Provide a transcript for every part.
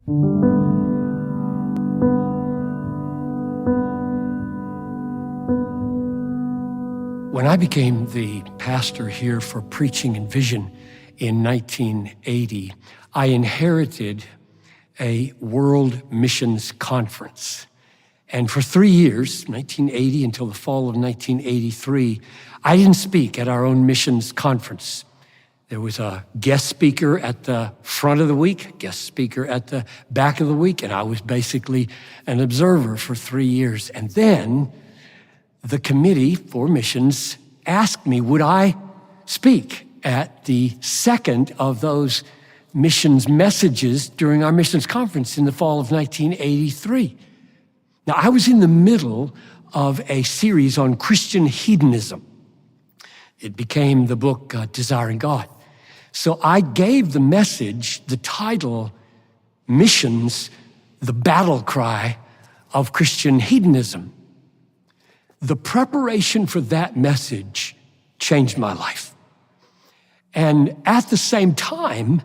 When I became the pastor here for Preaching and Vision in 1980, I inherited a world missions conference. And for 3 years, 1980 until the fall of 1983, I didn't speak at our own missions conference. There was a guest speaker at the front of the week, a guest speaker at the back of the week, and I was basically an observer for 3 years. And then the committee for missions asked me, would I speak at the second of those missions messages during our missions conference in the fall of 1983. Now, I was in the middle of a series on Christian hedonism. It became the book, Desiring God. So I gave the message, the title, Missions, the Battle Cry of Christian Hedonism. The preparation for that message changed my life. And at the same time,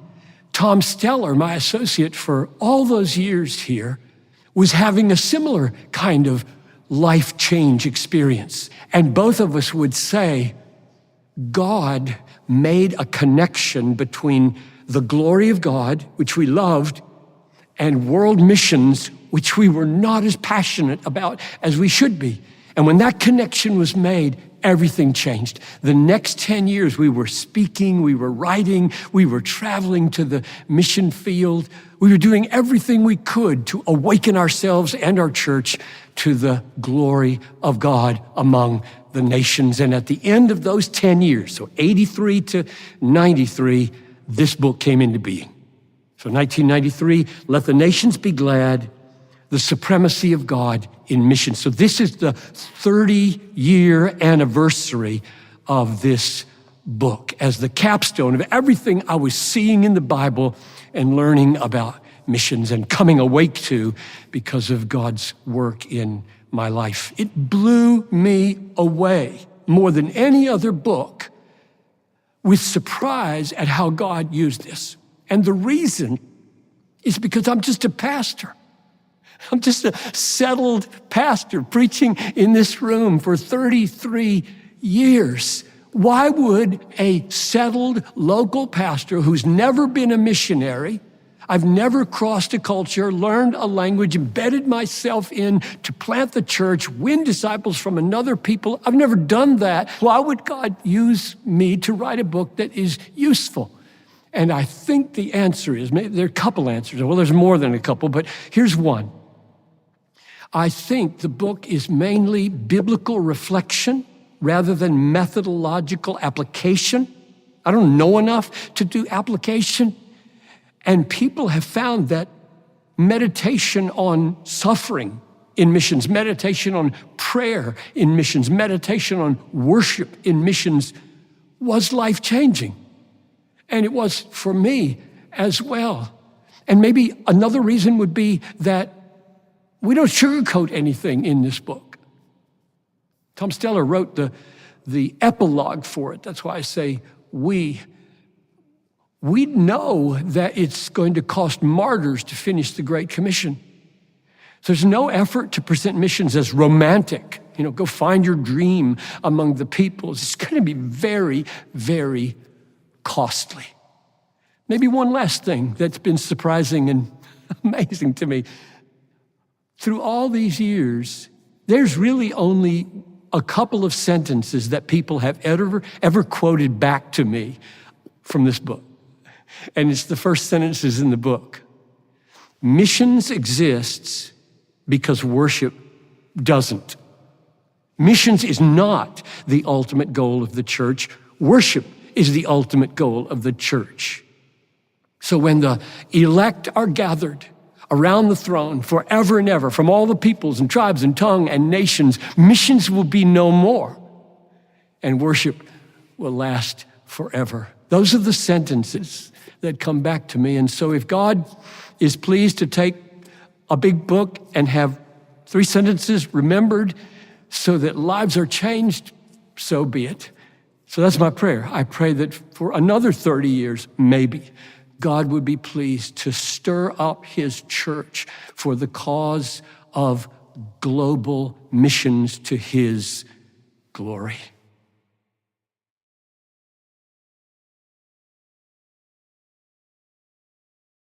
Tom Steller, my associate for all those years here, was having a similar kind of life change experience. And both of us would say, God made a connection between the glory of God, which we loved, and world missions, which we were not as passionate about as we should be. And when that connection was made, everything changed. The next 10 years, we were speaking, we were writing, we were traveling to the mission field. We were doing everything we could to awaken ourselves and our church to the glory of God among the nations. And at the end of those 10 years, so 83 to 93, this book came into being. So 1993, Let the Nations Be Glad, the Supremacy of God in Mission. So this is the 30-year anniversary of this book as the capstone of everything I was seeing in the Bible and learning about missions and coming awake to because of God's work in my life. It blew me away more than any other book with surprise at how God used this. And the reason is because I'm just a pastor. I'm just a settled pastor preaching in this room for 33 years. Why would a settled local pastor who's never been a missionary, I've never crossed a culture, learned a language, embedded myself in to plant the church, win disciples from another people, I've never done that. Why would God use me to write a book that is useful? And I think the answer is, there are a couple answers. Well, there's more than a couple, but here's one. I think the book is mainly biblical reflection rather than methodological application. I don't know enough to do application. And people have found that meditation on suffering in missions, meditation on prayer in missions, meditation on worship in missions was life-changing. And it was for me as well. And maybe another reason would be that we don't sugarcoat anything in this book. Tom Steller wrote the epilogue for it. That's why I say we. We know that it's going to cost martyrs to finish the Great Commission. So there's no effort to present missions as romantic. Go find your dream among the peoples. It's going to be very, very costly. Maybe one last thing that's been surprising and amazing to me. Through all these years, there's really only a couple of sentences that people have ever quoted back to me from this book. And it's the first sentences in the book. Missions exists because worship doesn't. Missions is not the ultimate goal of the church. Worship is the ultimate goal of the church. So when the elect are gathered around the throne forever and ever from all the peoples and tribes and tongue and nations, missions will be no more and worship will last forever. Those are the sentences that come back to me. And so if God is pleased to take a big book and have 3 sentences remembered so that lives are changed, so be it. So that's my prayer. I pray that for another 30 years, maybe, God would be pleased to stir up his church for the cause of global missions to his glory.